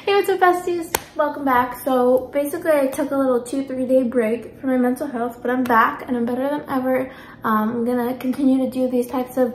Hey, what's up, besties? Welcome back. So basically I took a little 2-3 day break for my mental health, but I'm back and I'm better than ever. I'm gonna continue to do these types of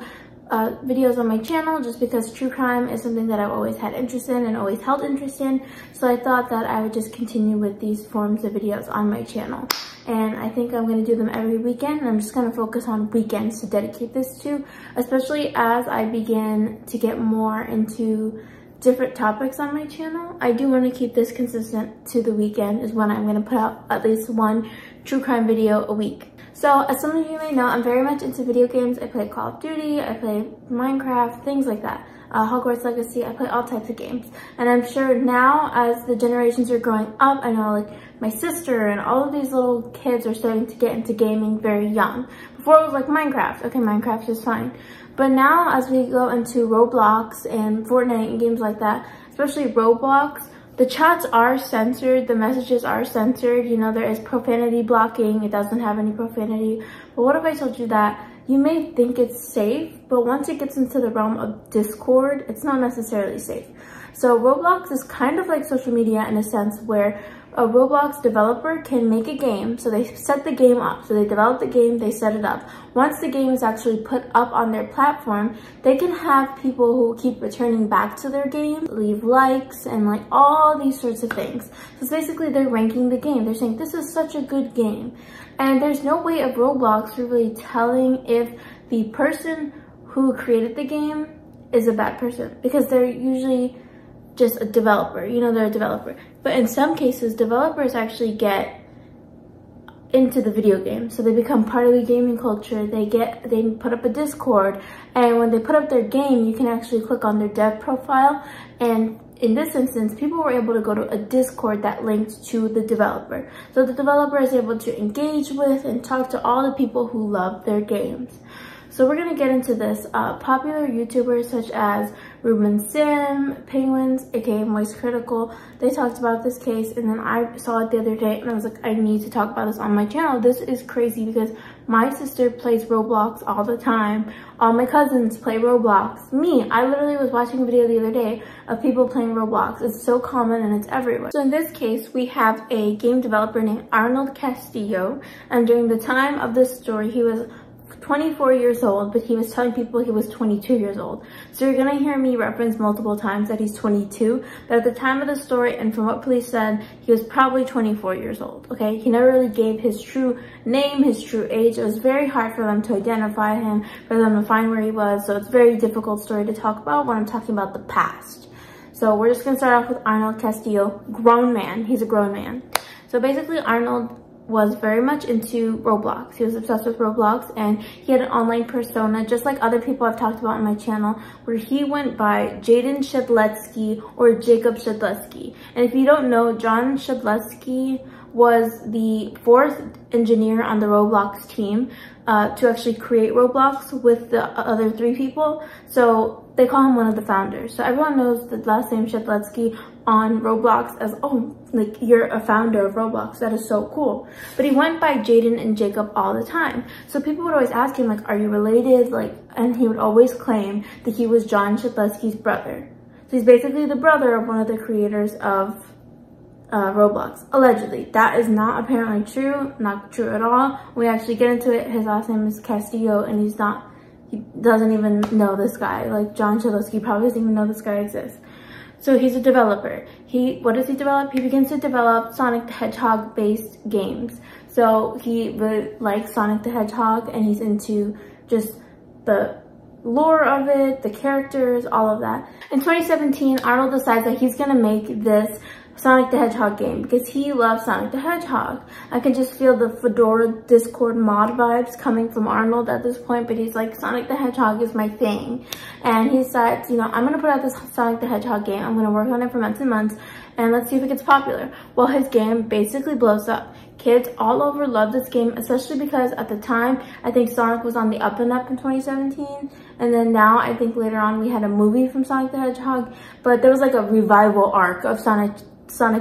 videos on my channel just because true crime is something that I've always had interest in and always held interest in. So I thought that I would just continue with these forms of videos on my channel. And I think I'm going to do them every weekend. And I'm just going to focus on weekends to dedicate this to, especially as I begin to get more into different topics on my channel. I do want to keep this consistent to the weekend is when I'm going to put out at least one true crime video a week. So as some of you may know, I'm very much into video games. I play Call of Duty, I play Minecraft, things like that. Hogwarts Legacy, I play all types of games. And I'm sure now as the generations are growing up, I know like my sister and all of these little kids are starting to get into gaming very young. Before it was like Minecraft. Okay, Minecraft is fine. But now as we go into Roblox and Fortnite and games like that, especially Roblox, the chats are censored, the messages are censored. You know, there is profanity blocking. It doesn't have any profanity. But what if I told you that you may think it's safe, but once it gets into the realm of Discord, it's not necessarily safe. So Roblox is kind of like social media in a sense where a Roblox developer can make a game. So they set the game up. So they develop the game, they set it up. Once the game is actually put up on their platform, they can have people who keep returning back to their game, leave likes, and like all these sorts of things. So it's basically they're ranking the game. They're saying, this is such a good game. And there's no way of Roblox really telling if the person who created the game is a bad person, because they're usually just a developer, you know, they're a developer. But in some cases, developers actually get into the video game. So they become part of the gaming culture. They put up a Discord, and when they put up their game, you can actually click on their dev profile. And in this instance, people were able to go to a Discord that linked to the developer. So the developer is able to engage with and talk to all the people who love their games. So we're going to get into this. Popular YouTubers such as Ruben Sim, Penguins, aka Moist Critical, they talked about this case, and then I saw it the other day and I was like, I need to talk about this on my channel. This is crazy because my sister plays Roblox all the time. All my cousins play Roblox. Me, I literally was watching a video the other day of people playing Roblox. It's so common and it's everywhere. So in this case, we have a game developer named Arnold Castillo, and during the time of this story, he was 24 years old, but he was telling people he was 22 years old. So you're gonna hear me reference multiple times that he's 22, but at the time of the story and from what police said, he was probably 24 years old, okay? He never really gave his true name, his true age. It was very hard for them to identify him, for them to find where he was, so it's a very difficult story to talk about when I'm talking about the past. So we're just gonna start off with Arnold Castillo, grown man. He's a grown man. So basically Arnold was very much into Roblox. He was obsessed with Roblox, and he had an online persona, just like other people I've talked about on my channel, where he went by Jaden Shedletsky or Jacob Shedletsky. And if you don't know, John Shedletsky was the 4th engineer on the Roblox team to actually create Roblox with the other 3 people. So they call him one of the founders. So everyone knows the last name Shedletsky on Roblox as, oh, like you're a founder of Roblox. That is so cool. But he went by Jaden and Jacob all the time. So people would always ask him, like, are you related? Like, and he would always claim that he was John Shedletsky's brother. So he's basically the brother of one of the creators of Roblox, allegedly. That is not apparently true, not true at all. When we actually get into it, his last name is Castillo, and he doesn't even know this guy. Like, John Shedletsky probably doesn't even know this guy exists. So he's a developer. What does he develop? He begins to develop Sonic the Hedgehog based games. So he really likes Sonic the Hedgehog, and he's into just the lore of it, the characters, all of that. In 2017, Arnold decides that he's gonna make this Sonic the Hedgehog game because he loves Sonic the Hedgehog. I can just feel the Fedora Discord mod vibes coming from Arnold at this point, but he's like, Sonic the Hedgehog is my thing. And he decides, you know, I'm gonna put out this Sonic the Hedgehog game. I'm gonna work on it for months and months, and let's see if it gets popular. Well, his game basically blows up. Kids all over love this game, especially because at the time, I think Sonic was on the up and up in 2017. And then now, I think later on, we had a movie from Sonic the Hedgehog, but there was like a revival arc of Sonic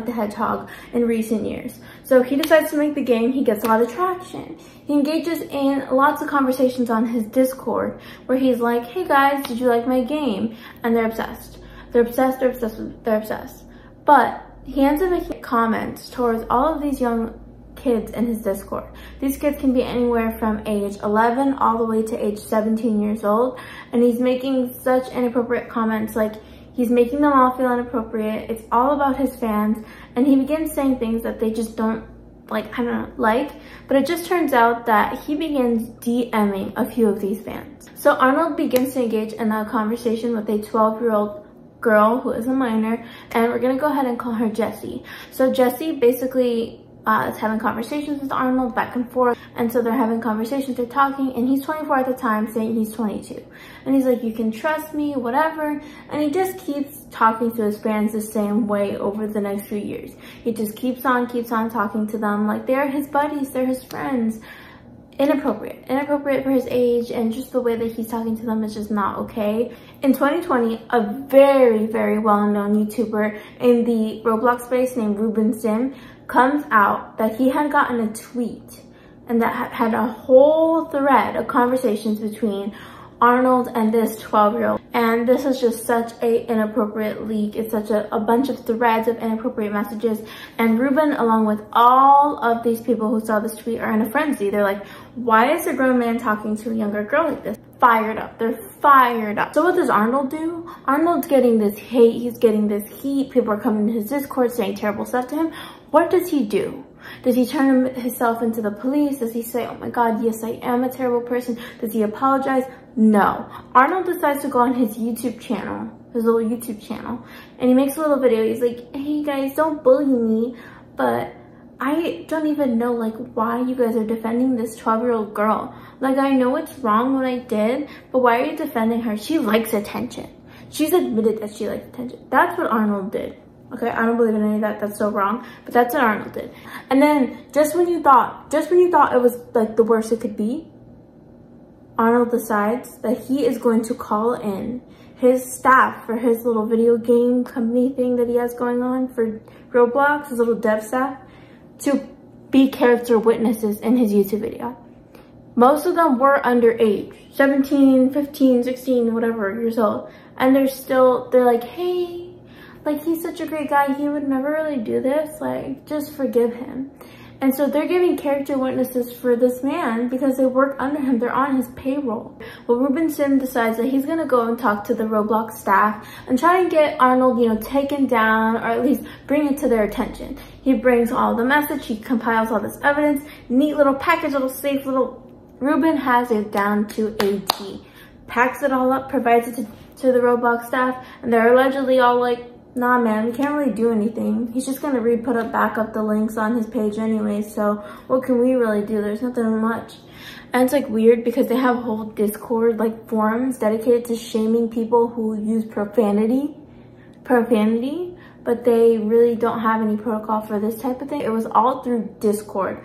the Hedgehog in recent years. So he decides to make the game. He gets a lot of traction. He engages in lots of conversations on his Discord where he's like, hey guys, did you like my game? And they're obsessed. They're obsessed, they're obsessed, they're obsessed. But he ends up making comments towards all of these young kids in his Discord. These kids can be anywhere from age 11 all the way to age 17 years old. And he's making such inappropriate comments, like he's making them all feel inappropriate. It's all about his fans. And he begins saying things that they just don't but it just turns out that he begins DMing a few of these fans. So Arnold begins to engage in a conversation with a 12-year-old girl who is a minor, and we're gonna go ahead and call her Jessie. So Jessie basically is having conversations with Arnold back and forth, and so they're having conversations, they're talking, and he's 24 at the time, saying he's 22. And he's like, you can trust me, whatever. And he just keeps talking to his fans the same way over the next few years. He just keeps on talking to them like they're his buddies, they're his friends. Inappropriate for his age, and just the way that he's talking to them is just not okay. In 2020, a very, very well-known YouTuber in the Roblox space named Ruben Sim comes out that he had gotten a tweet and that had a whole thread of conversations between Arnold and this 12-year-old. And this is just such a inappropriate leak. It's such a bunch of threads of inappropriate messages. And Ruben, along with all of these people who saw this tweet, are in a frenzy. They're like, why is a grown man talking to a younger girl like this? Fired up. They're fired up. So what does Arnold do? Arnold's getting this hate. He's getting this heat. People are coming to his Discord saying terrible stuff to him. What does he do? Does he turn himself into the police? Does he say, oh my God, yes, I am a terrible person? Does he apologize? No. Arnold decides to go on his YouTube channel, his little YouTube channel, and he makes a little video. He's like, hey guys, don't bully me, but I don't even know why you guys are defending this 12-year-old girl. I know it's wrong what I did, but why are you defending her? She likes attention. She's admitted that she likes attention. That's what Arnold did. Okay, I don't believe in any of that. That's so wrong. But that's what Arnold did. And then just when you thought it was the worst it could be, Arnold decides that he is going to call in his staff for his little video game company thing that he has going on for Roblox, his little dev staff, to be character witnesses in his YouTube video. Most of them were underage, 17, 15, 16, whatever years old. And they're like, hey, he's such a great guy. He would never really do this. Just forgive him. And so they're giving character witnesses for this man because they work under him. They're on his payroll. Well, Ruben Sim decides that he's going to go and talk to the Roblox staff and try and get Arnold, taken down, or at least bring it to their attention. He brings all the message. He compiles all this evidence. Neat little package, little safe little... Ruben has it down to a T. Packs it all up, provides it to the Roblox staff, and they're allegedly all like, nah man, we can't really do anything. He's just gonna back up the links on his page anyway, so what can we really do? There's nothing much. And it's weird because they have whole Discord forums dedicated to shaming people who use profanity, but they really don't have any protocol for this type of thing. It was all through Discord,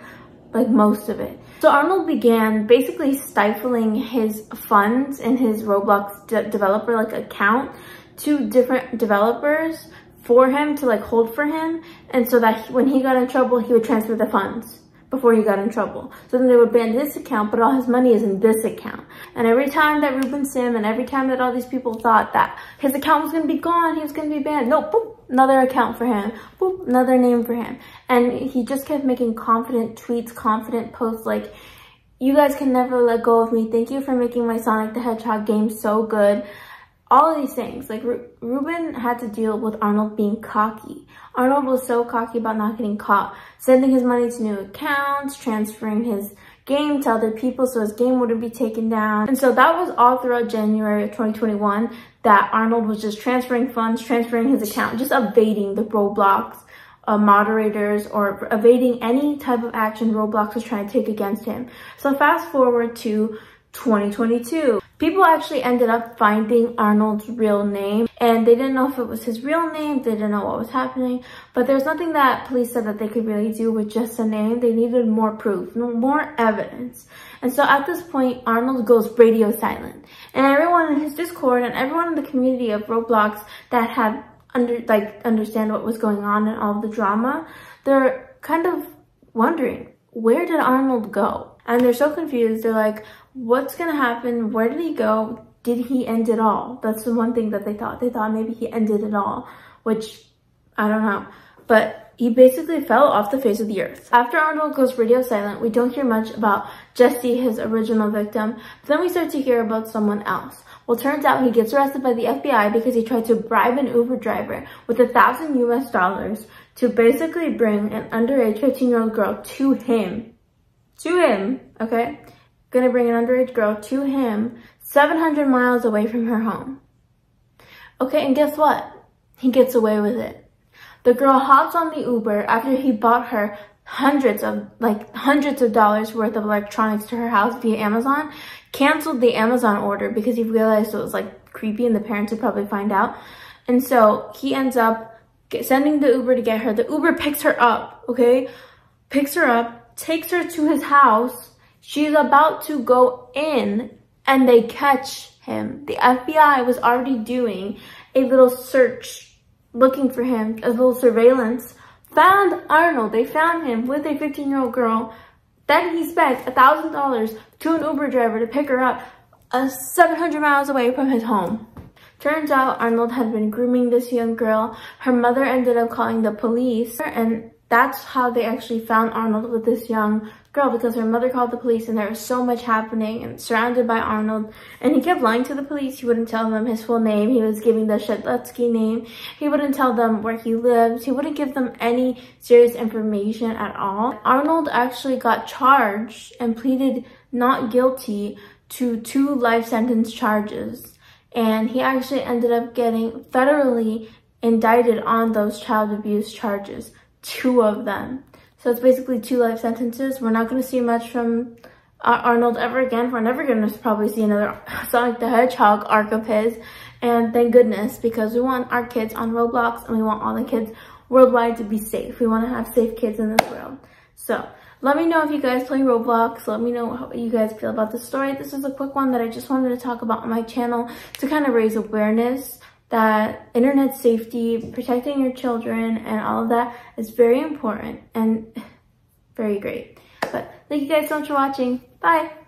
most of it. So Arnold began basically stifling his funds in his Roblox developer account to different developers for him to hold for him, and so that when he got in trouble, he would transfer the funds before he got in trouble. So then they would ban this account, but all his money is in this account. And every time that Ruben Sim and every time that all these people thought that his account was going to be gone, he was going to be banned, no, boop, another account for him, boop, another name for him. And he just kept making confident tweets, confident posts you guys can never let go of me. Thank you for making my Sonic the Hedgehog game so good. All of these things. Ruben had to deal with Arnold being cocky. Arnold was so cocky about not getting caught, sending his money to new accounts, transferring his game to other people so his game wouldn't be taken down. And so that was all throughout January of 2021 that Arnold was just transferring funds, transferring his account, just evading the Roblox moderators, or evading any type of action Roblox was trying to take against him. So fast forward to 2022. People actually ended up finding Arnold's real name, and they didn't know if it was his real name. They didn't know what was happening, but there's nothing that police said that they could really do with just a name. They needed more proof, more evidence. And so at this point, Arnold goes radio silent, and everyone in his Discord and everyone in the community of Roblox that had understand what was going on and all the drama, they're kind of wondering, where did Arnold go? And they're so confused. They're like, what's gonna happen? Where did he go? Did he end it all? That's the one thing that they thought. They thought maybe he ended it all, which I don't know. But he basically fell off the face of the earth. After Arnold goes radio silent, we don't hear much about Jesse, his original victim. But then we start to hear about someone else. Well, turns out he gets arrested by the FBI because he tried to bribe an Uber driver with $1,000 US to basically bring an underage 15-year-old girl to him. Okay? Gonna bring an underage girl to him 700 miles away from her home. Okay, and guess what? He gets away with it. The girl hops on the Uber after he bought her hundreds of dollars worth of electronics to her house via Amazon, canceled the Amazon order because he realized it was like creepy and the parents would probably find out. And so he ends up sending the Uber to get her. The Uber picks her up, okay? Picks her up, takes her to his house. She's about to go in and they catch him. The FBI was already doing a little search looking for him, a little surveillance, found Arnold. They found him with a 15-year-old girl. Then he spent $1,000 to an Uber driver to pick her up 700 miles away from his home. Turns out Arnold had been grooming this young girl. Her mother ended up calling the police, and that's how they actually found Arnold with this young girl, because her mother called the police and there was so much happening and surrounded by Arnold. And he kept lying to the police. He wouldn't tell them his full name. He was giving the Shedletsky name. He wouldn't tell them where he lived. He wouldn't give them any serious information at all. Arnold actually got charged and pleaded not guilty to 2 life sentence charges. And he actually ended up getting federally indicted on those child abuse charges, 2 of them. So it's basically 2 life sentences. We're not going to see much from Arnold ever again. We're never going to probably see another Sonic the Hedgehog arc of his. And thank goodness, because we want our kids on Roblox and we want all the kids worldwide to be safe. We want to have safe kids in this world. So let me know if you guys play Roblox. Let me know how you guys feel about this story. This is a quick one that I just wanted to talk about on my channel to kind of raise awareness that internet safety, protecting your children, and all of that is very important and very great. But thank you guys so much for watching. Bye!